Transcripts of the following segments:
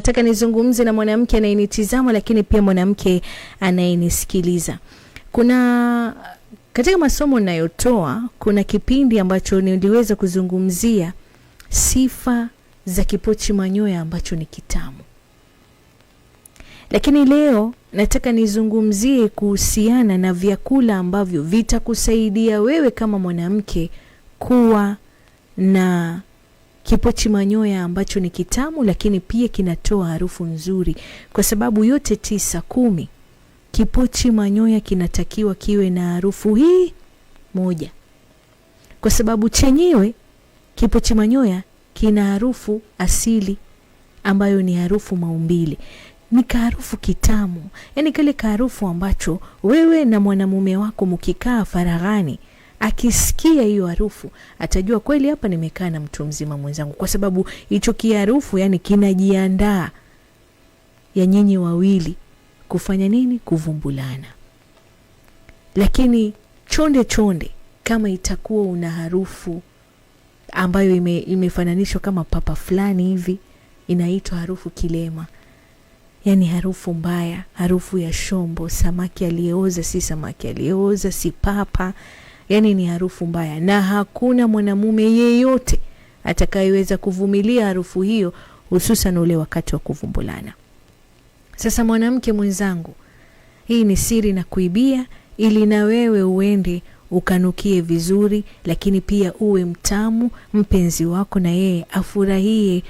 nataka nizungumze na mwanamke anayenitizama, lakini pia mwanamke anayenisikiliza. Katika masomo ninayotoa, kuna kipindi ambacho niliweza kuzungumzia sifa za kipochi manyoya ambacho ni kitamu. Lakini leo nataka nizungumzie kuhusiana na vyakula ambavyo vitakusaidia wewe kama mwanamke kuwa na kipochi manyoya ambacho ni kitamu, lakini pia kinatoa harufu nzuri. Kwa sababu yote 9-10 kipochi manyoya kinatakiwa kiwe na harufu hii moja. Kwa sababu chenyewe kipochi manyoya kina harufu asili ambayo ni harufu maumbile. Ni harufu kitamu. Yaani kile harufu ambacho wewe na mwanamume wako mkikaa faraghani, akisikia hiyo harufu atajua kweli hapa nimekaa na mtu mzima mwenzangu, kwa sababu hicho kiharufu yani kinajiandaa ya nyinyi wawili kufanya nini? Kuvumbulana. Lakini chonde kama itakuwa una harufu ambayo imefananishwa kama papa fulani hivi, inaitwa harufu kilema. Yani harufu mbaya, harufu ya shombo, samaki aliyeoza si samaki aliyeoza, si papa. Yani ni harufu mbaya, na hakuna mwanamume yeyote atakayeweza kuvumilia harufu hiyo, hususan ule wakati wa kuvumbulana. Sasa mwanamke mwenzangu, hii ni siri na kuibia, ili na wewe uende ukanukie vizuri, lakini pia uwe mtamu, mpenzi wako na yeye afurahie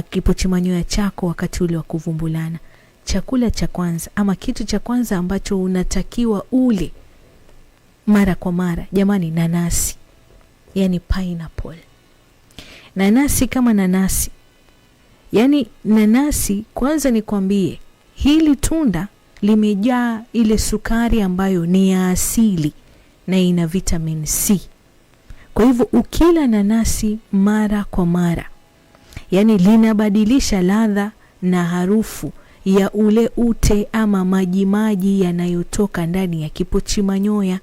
kipochi manyoya chako wakati ule wa kuvumbulana. Chakula cha kwanza ama kitu cha kwanza ambacho unatakiwa ule mara kwa mara, jamani, nanasi. Yani pineapple. Nanasi kama nanasi. Yani nanasi, kwanza nikwambie, hili tunda limejaa ile sukari ambayo ni ya asili na ina vitamin C. Kwa hivyo ukila nanasi mara kwa mara, yani linabadilisha ladha na harufu ya ule ute ama majimaji yanayotoka ndani ya kipochi manyoya.